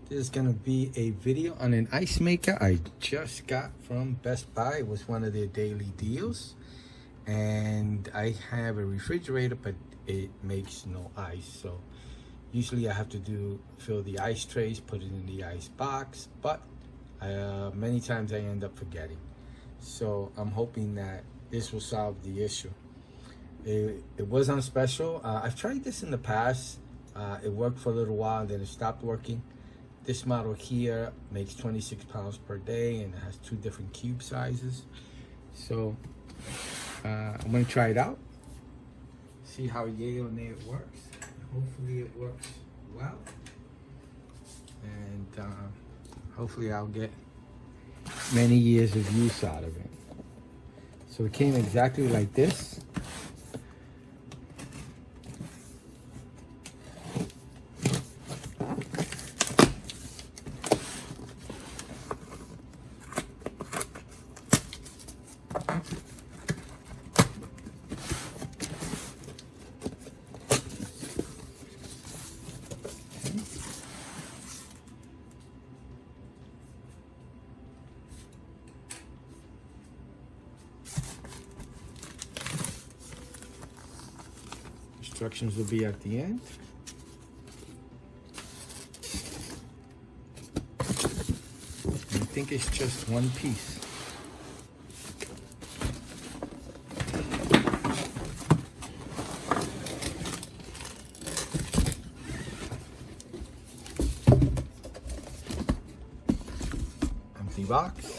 This is gonna be a video on an ice maker I just got from Best Buy. It was one of their daily deals. And I have a refrigerator, but it makes no ice. So usually I have to fill the ice trays, put it in the ice box, but many times I end up forgetting. So I'm hoping that this will solve the issue. It was on special. I've tried this in the past. It worked for a little while, then it stopped working. This model here makes 26 pounds per day and it has 2 different cube sizes. So I'm gonna try it out, see how yay or nay it works. Hopefully it works well, and hopefully I'll get many years of use out of it. So it came exactly like this. Instructions will be at the end. And I think it's just one piece. Empty box.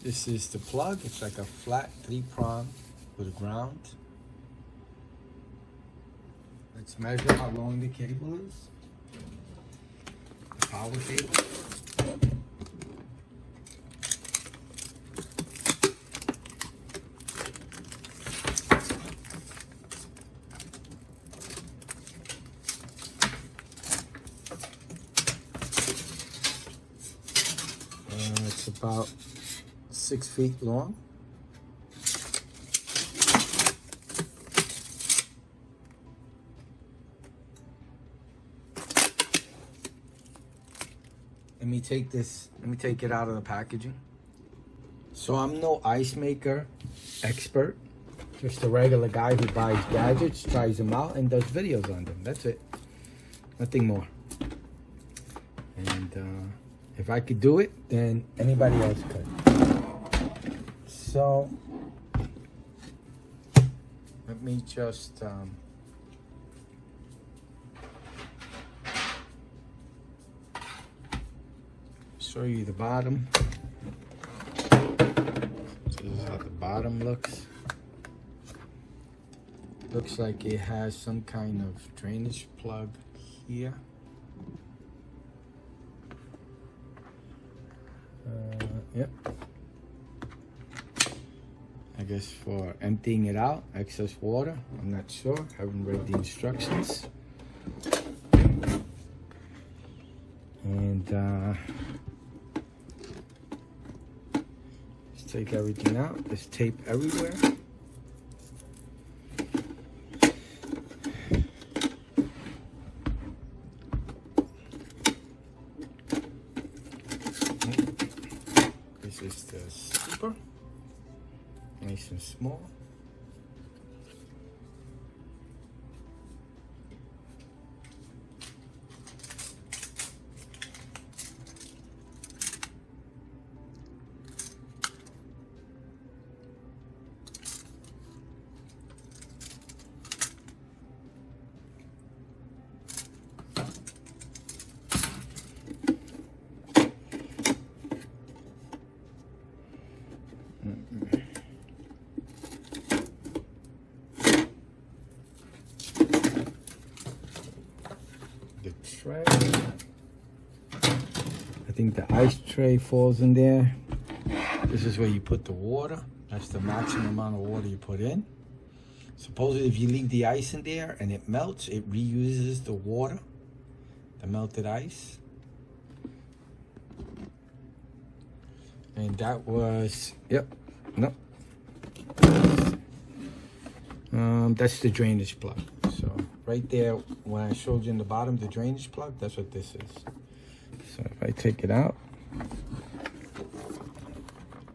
This is the plug. It's like a flat 3-prong with a ground. Let's measure how long the cable is. The power cable. It's about 6 feet long. Let me take it out of the packaging. So I'm no ice maker expert, just a regular guy who buys gadgets, tries them out, and does videos on them. That's it, nothing more. And if I could do it, then anybody else could. So let me just show you the bottom. This is how the bottom looks. Looks like it has some kind of drainage plug here. Yep. I guess for emptying it out, excess water. I'm not sure. Haven't read the instructions. And let's take everything out. There's tape everywhere. This is the zipper. Nice and small. tray. I think the ice tray falls in there. This is where you put the water. That's the maximum amount of water you put in. Supposedly if you leave the ice in there and it melts, it reuses the water, the melted ice. And that was, yep, no. That's the drainage plug. So right there, when I showed you in the bottom, the drainage plug, that's what this is. So if I take it out,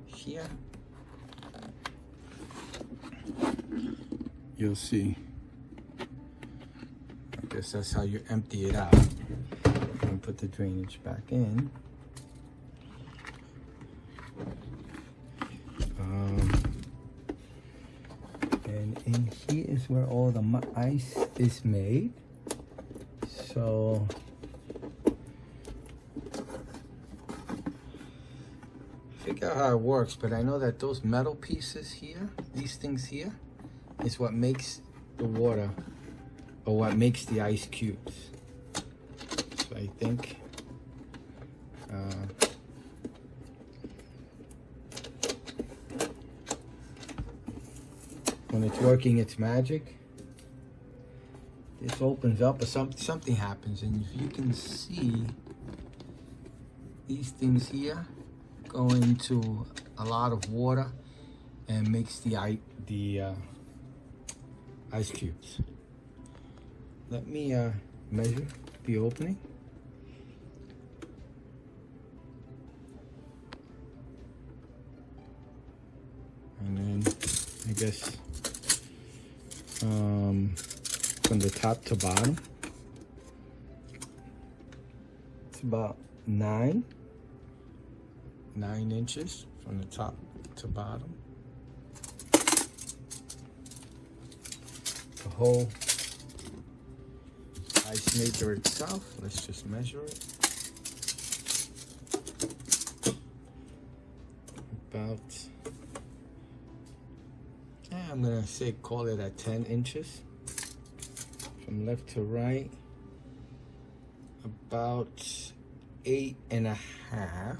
here, you'll see, I guess that's how you empty it out. And put the drainage back in. And in here is where all the ice is made. So figure out how it works, but I know that those metal pieces here, these things here, is what makes the water, or what makes the ice cubes. So I think when it's working its magic, this opens up, or something happens, and if you can see, these things here go into a lot of water and makes the ice cubes. Let me measure the opening. And then I guess from the top to bottom, it's about 9 inches from the top to bottom. The whole ice maker itself, let's just measure it. About, I'm gonna say call it at 10 inches. From left to right, about 8.5.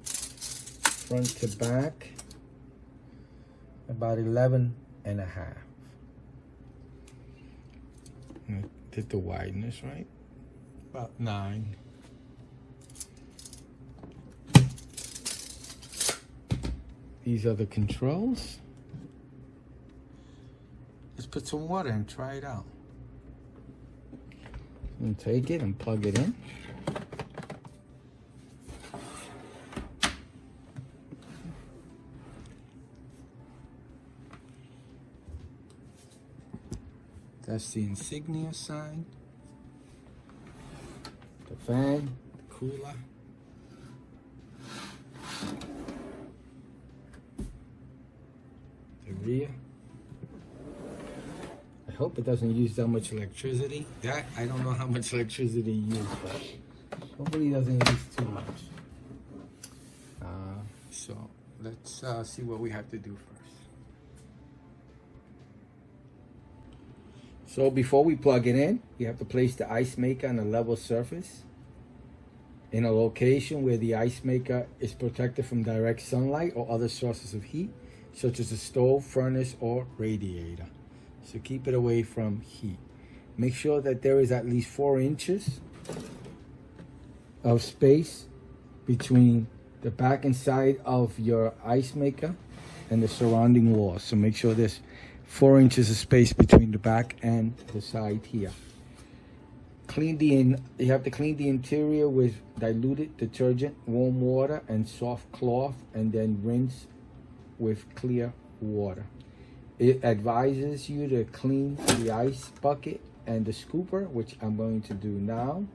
Front to back, about 11.5. Did the wideness right? About 9. These are the controls. Let's put some water and try it out. And take it and plug it in. That's the Insignia sign. The fan, the cooler. The rear. I hope it doesn't use that much electricity. That, I don't know how much electricity you use, but hopefully it doesn't use too much. So let's see what we have to do first. So before we plug it in, you have to place the ice maker on a level surface in a location where the ice maker is protected from direct sunlight or other sources of heat, such as a stove, furnace, or radiator. So keep it away from heat. Make sure that there is at least 4 inches of space between the back and side of your ice maker and the surrounding walls. So make sure there's 4 inches of space between the back and the side here. You have to clean the interior with diluted detergent, warm water, and soft cloth, and then rinse with clear water. It advises you to clean the ice bucket and the scooper, which I'm going to do now.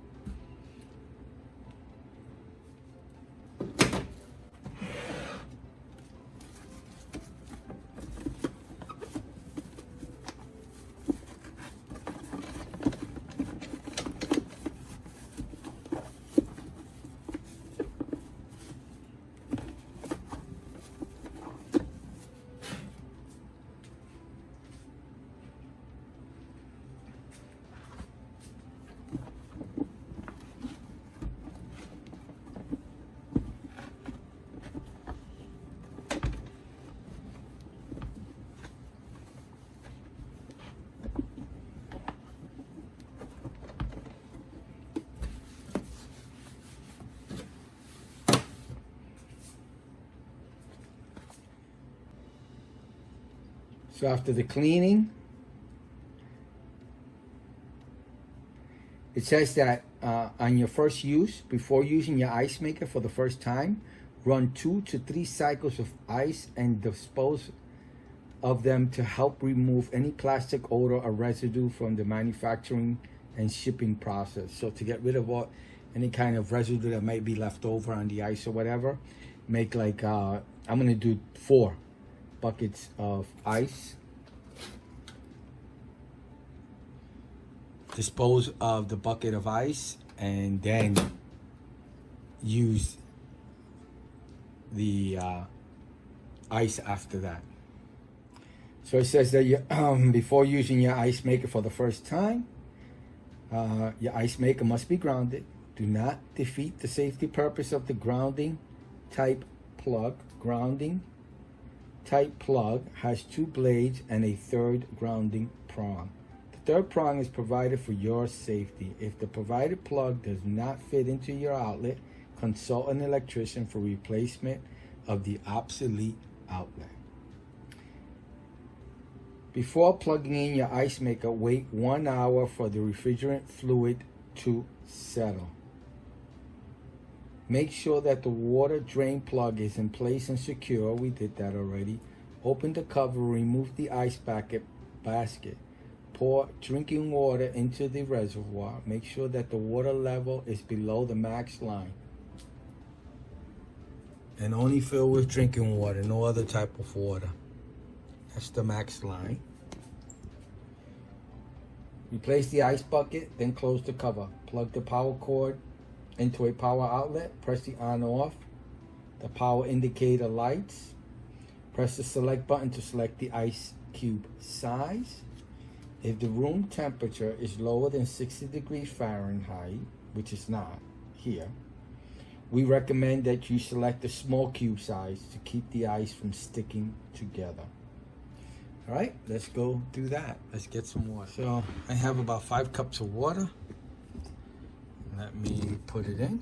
So after the cleaning, it says that on your first use, before using your ice maker for the first time, run 2 to 3 cycles of ice and dispose of them to help remove any plastic odor or residue from the manufacturing and shipping process. So to get rid of any kind of residue that might be left over on the ice or whatever, make like, I'm gonna do 4 buckets of ice. Dispose of the bucket of ice and then use the ice after that. So it says that you, before using your ice maker for the first time, your ice maker must be grounded. Do not defeat the safety purpose of the grounding type plug. Grounding type plug has 2 blades and a 3rd grounding prong. The 3rd prong is provided for your safety. If the provided plug does not fit into your outlet, consult an electrician for replacement of the obsolete outlet. Before plugging in your ice maker, wait 1 hour for the refrigerant fluid to settle. Make sure that the water drain plug is in place and secure. We did that already. Open the cover, remove the ice basket. Pour drinking water into the reservoir. Make sure that the water level is below the max line. And only fill with drinking water, no other type of water. That's the max line. Replace the ice bucket, then close the cover. Plug the power cord into a power outlet. Press the on off. The power indicator lights. Press the select button to select the ice cube size. If the room temperature is lower than 60 degrees Fahrenheit, which is not here, we recommend that you select the small cube size to keep the ice from sticking together. All right, let's go do that. Let's get some water. So I have about 5 cups of water. Let me put it in.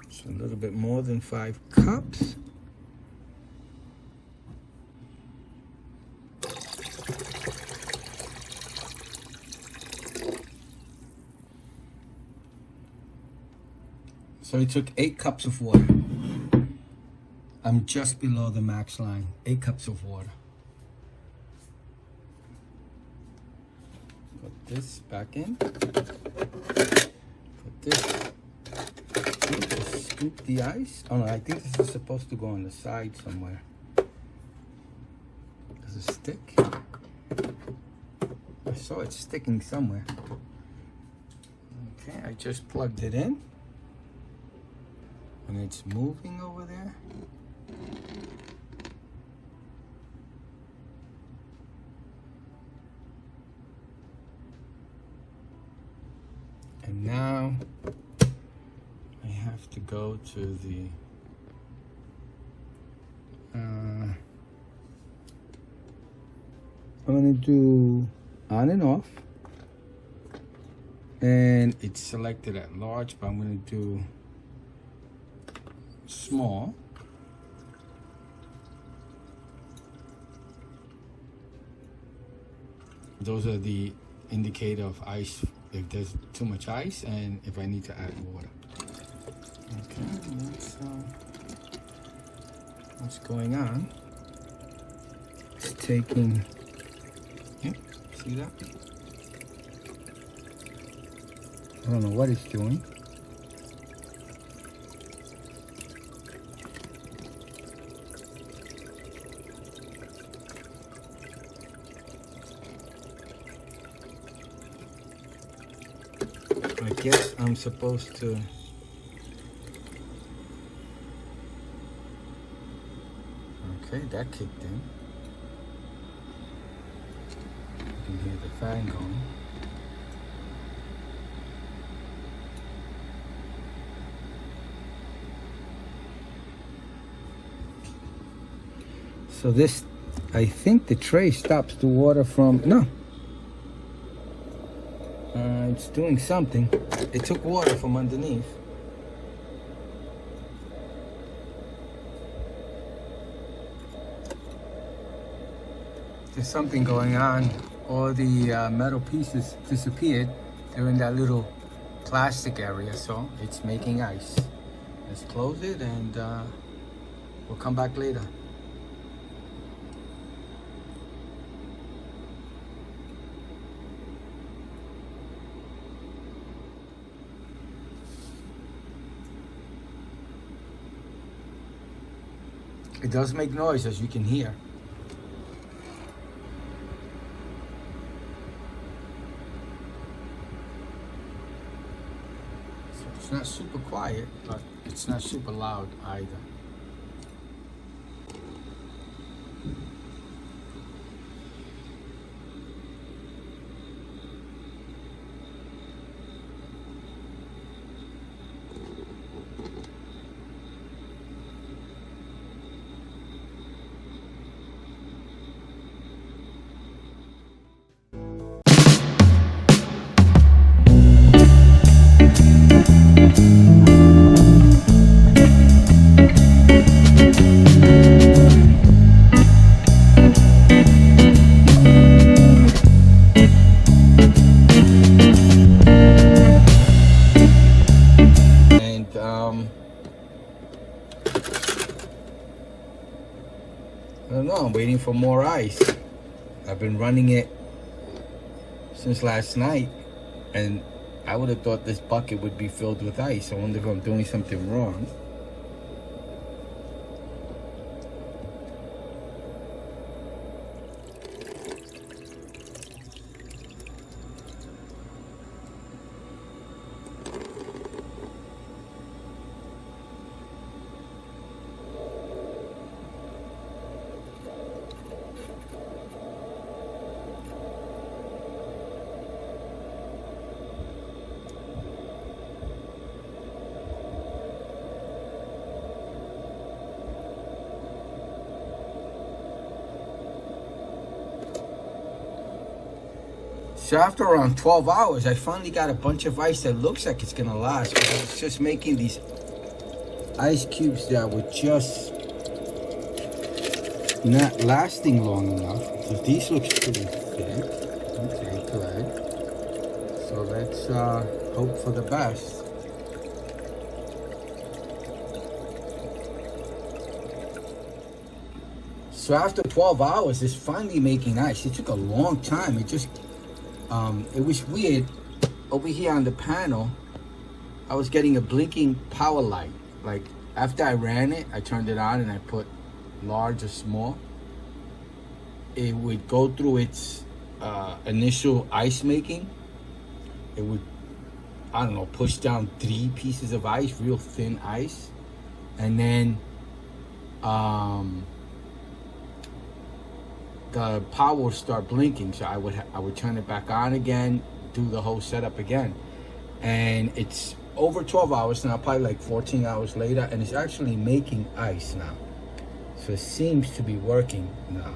So a little bit more than 5 cups. So I took 8 cups of water. I'm just below the max line. 8 cups of water. Put this back in. Put this. Just scoop the ice. Oh no, I think this is supposed to go on the side somewhere. Does it stick? I saw it sticking somewhere. Okay, I just plugged it in. And it's moving over there. And now I have to go to the I'm going to do on and off. And it's selected at large, but I'm going to do small. Those are the indicator of ice, if there's too much ice and if I need to add water. Okay, that's what's going on. It's taking, yep, see that? I don't know what it's doing. I guess I'm supposed to okay, that kicked in. You can hear the fan going. So this, I think the tray stops the water from, no. it's doing something. It took water from underneath. There's something going on. All the metal pieces disappeared. They're in that little plastic area, so it's making ice. Let's close it and we'll come back later. It does make noise, as you can hear. So it's not super quiet, but it's not super loud either. I don't know, I'm waiting for more ice. I've been running it since last night, and I would have thought this bucket would be filled with ice. I wonder if I'm doing something wrong. So after around 12 hours, I finally got a bunch of ice that looks like it's gonna last, because it's just making these ice cubes that were just not lasting long enough. So these look pretty thick. Okay, good. So let's hope for the best. So after 12 hours, it's finally making ice. It took a long time. It was weird. Over here on the panel, I was getting a blinking power light. Like after I ran it, I turned it on and I put large or small. It would go through its initial ice making. It would, I don't know, push down 3 pieces of ice, real thin ice. And then the power would start blinking, so I would turn it back on again, do the whole setup again. And it's over 12 hours now, probably like 14 hours later, and it's actually making ice now. So it seems to be working now.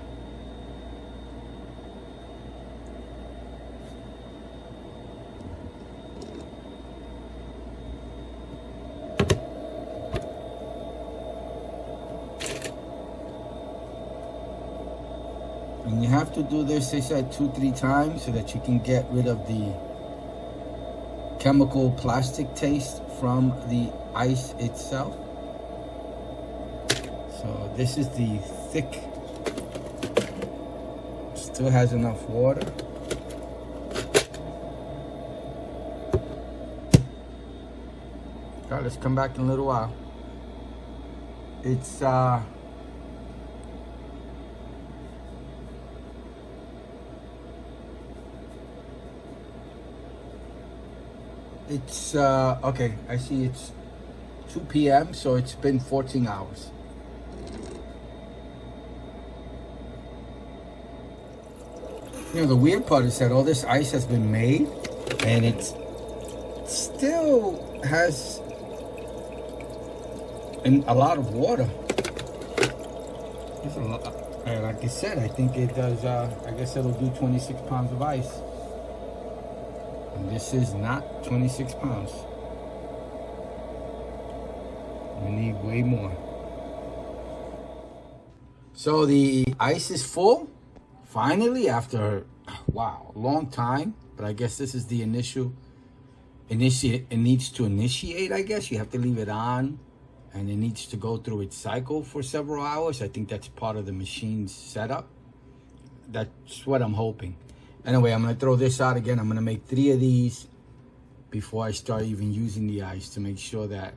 And you have to do this, they said, 2-3 times so that you can get rid of the chemical plastic taste from the ice itself. So this is the thick, still has enough water. All right, let's come back in a little while. It's okay, I see it's 2 p.m. so it's been 14 hours. You know, the weird part is that all this ice has been made and it still has a lot of water. It's a lot. Like I said, I think it does, I guess it'll do 26 pounds of ice. And this is not 26 pounds. We need way more. So the ice is full. Finally, after, wow, a long time. But I guess this is the it needs to initiate, I guess. You have to leave it on. And it needs to go through its cycle for several hours. I think that's part of the machine's setup. That's what I'm hoping. Anyway, I'm going to throw this out again. I'm going to make 3 of these before I start even using the ice to make sure that,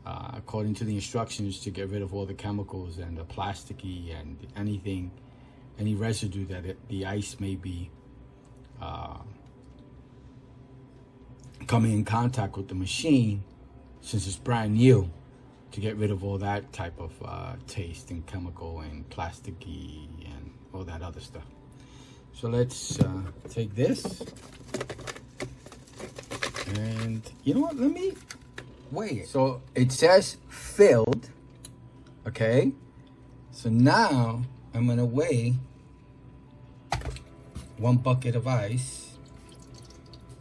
according to the instructions, to get rid of all the chemicals and the plasticky and anything, any residue that the ice may be coming in contact with the machine, since it's brand new, to get rid of all that type of taste and chemical and plasticky and all that other stuff. So let's take this, and you know what, let me weigh it. So it says filled, okay? So now I'm gonna weigh 1 bucket of ice,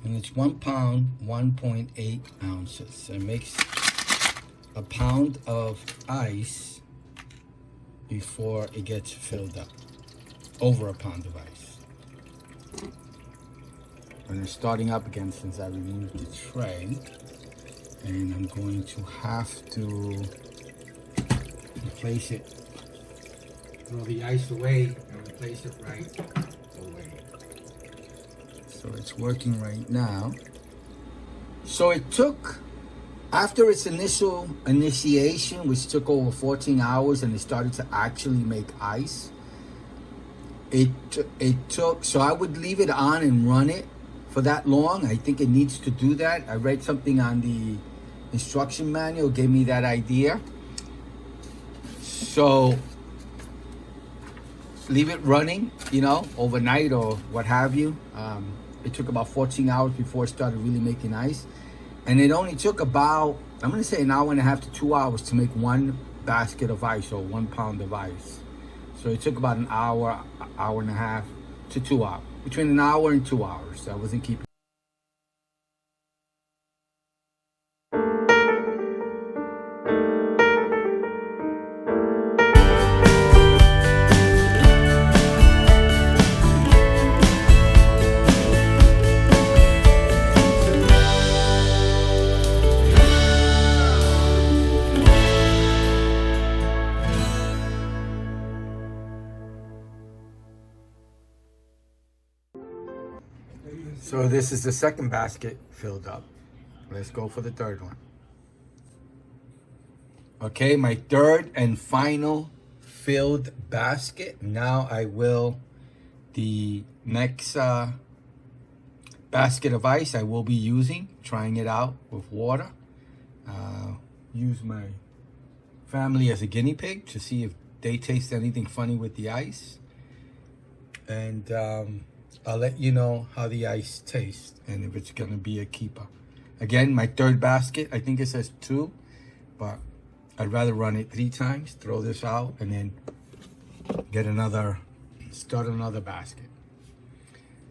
and it's 1 pound, 1.8 ounces. So it makes a pound of ice before it gets filled up, over a pound of ice. And it's starting up again since I removed the tray, and I'm going to have to replace it, throw the ice away and replace it right away. So it's working right now. So it took, after its initial initiation, which took over 14 hours, and it started to actually make ice, it took, so I would leave it on and run it for that long. I think it needs to do that. I read something on the instruction manual, gave me that idea. So leave it running, you know, overnight or what have you. It took about 14 hours before it started really making ice. And it only took about, I'm gonna say, 1.5 hours to 2 hours to make 1 basket of ice, or 1 pound of ice. So it took about an hour, hour and a half to 2 hours. Between an hour and 2 hours. I wasn't keeping. So this is the second basket filled up. Let's go for the third one. Okay, my third and final filled basket. Now I will, the next basket of ice I will be using, trying it out with water. Use my family as a guinea pig to see if they taste anything funny with the ice. And I'll let you know how the ice tastes and if it's gonna be a keeper. Again, my third basket, I think it says 2, but I'd rather run it 3 times, throw this out, and then get another, start another basket.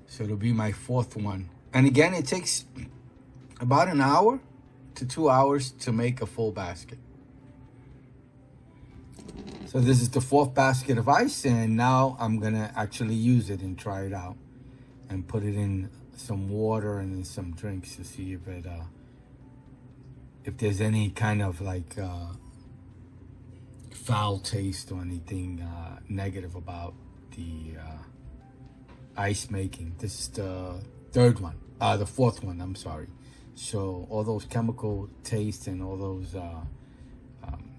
So it'll be my 4th one. And again, it takes about 1 hour to 2 hours to make a full basket. So this is the 4th basket of ice, and now I'm gonna actually use it and try it out and put it in some water and in some drinks to see if it, if there's any kind of like foul taste or anything negative about the ice making. This is the 3rd one, the 4th one, I'm sorry. So all those chemical tastes and all those,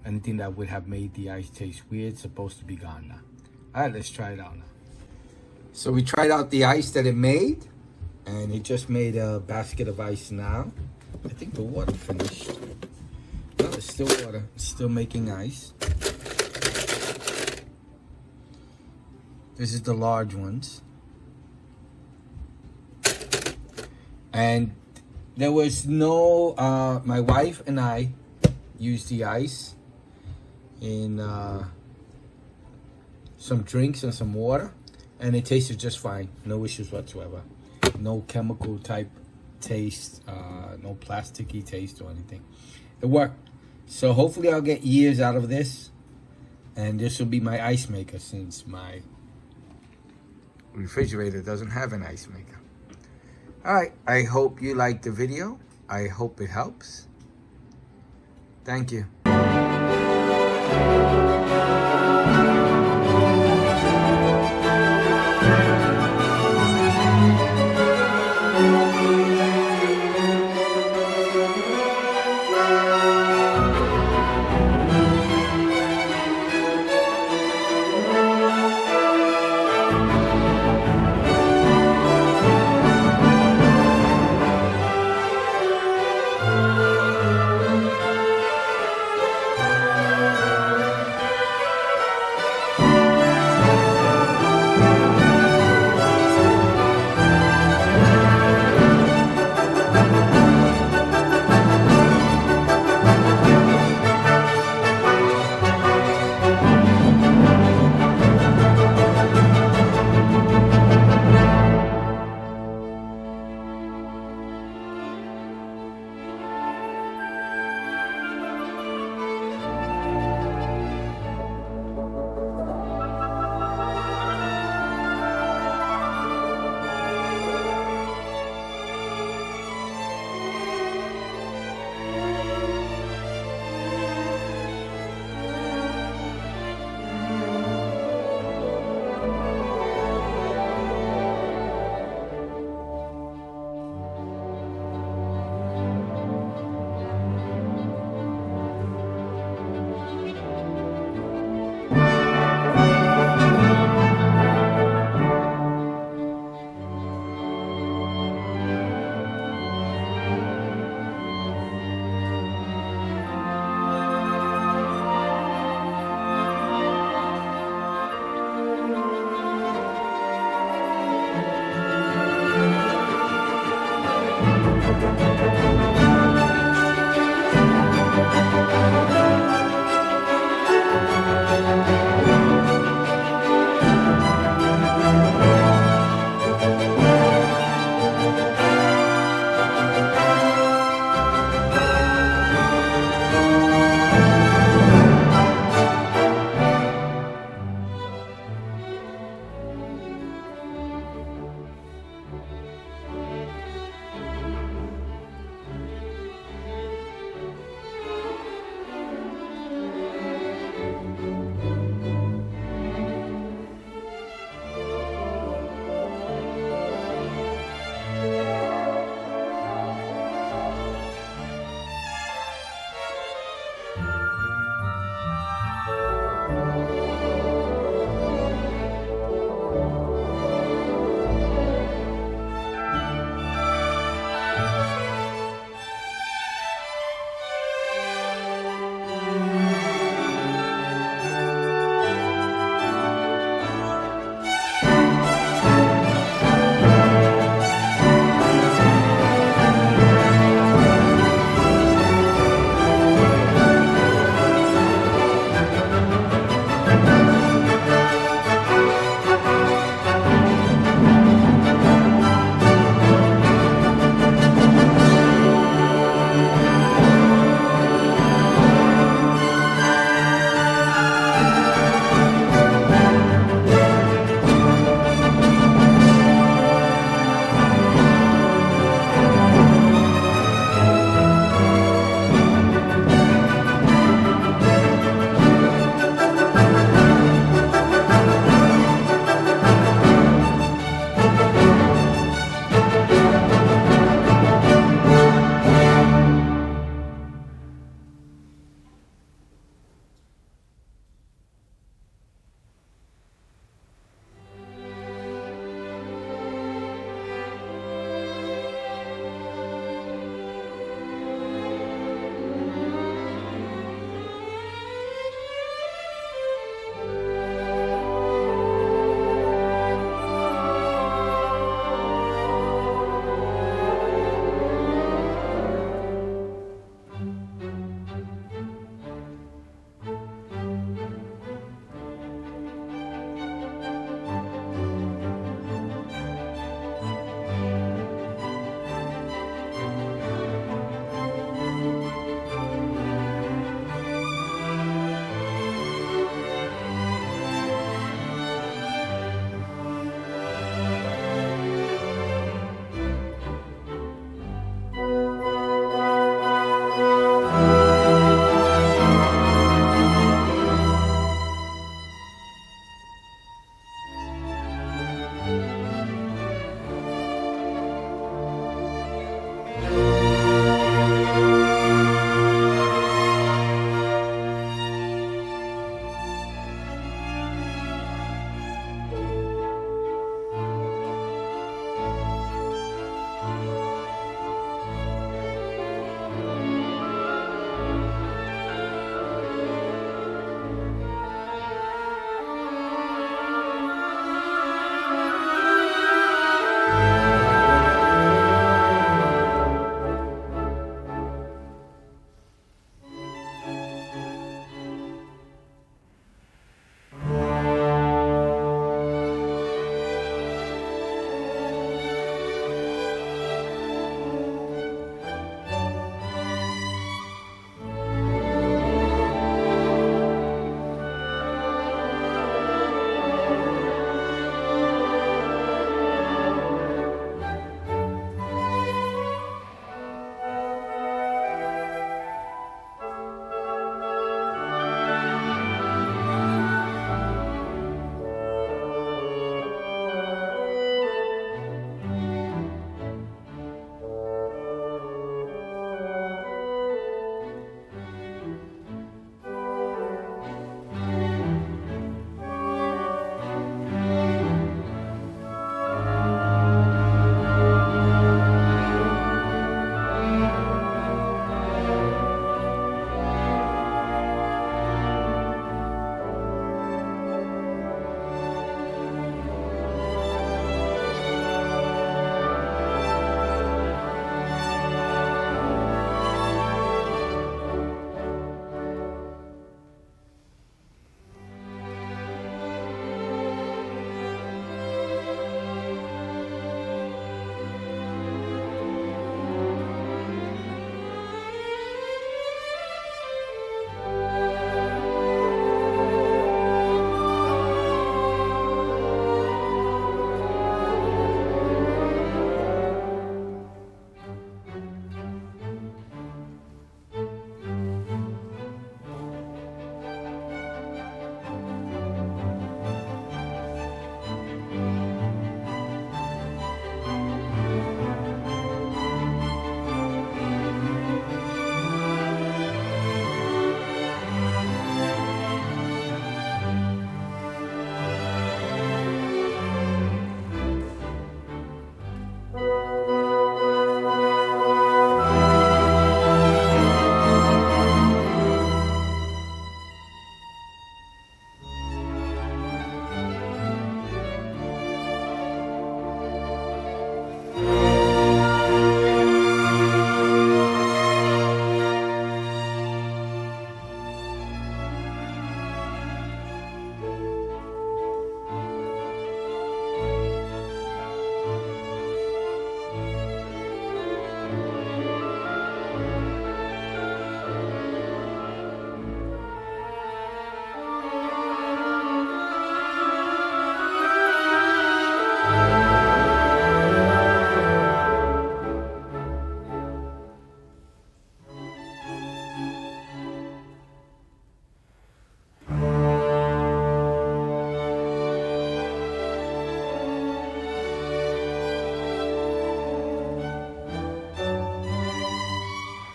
anything that would have made the ice taste weird, supposed to be gone now. All right, let's try it out now. So we tried out the ice that it made, and it just made a basket of ice now. I think the water finished. No, it's still water. It's still making ice. This is the large ones. And there was no, my wife and I used the ice in some drinks and some water, and it tasted just fine. No issues whatsoever. No chemical type taste, no plasticky taste or anything. It worked. So hopefully I'll get years out of this, and this will be my ice maker since my refrigerator doesn't have an ice maker. All right, I hope you liked the video. I hope it helps. Thank you.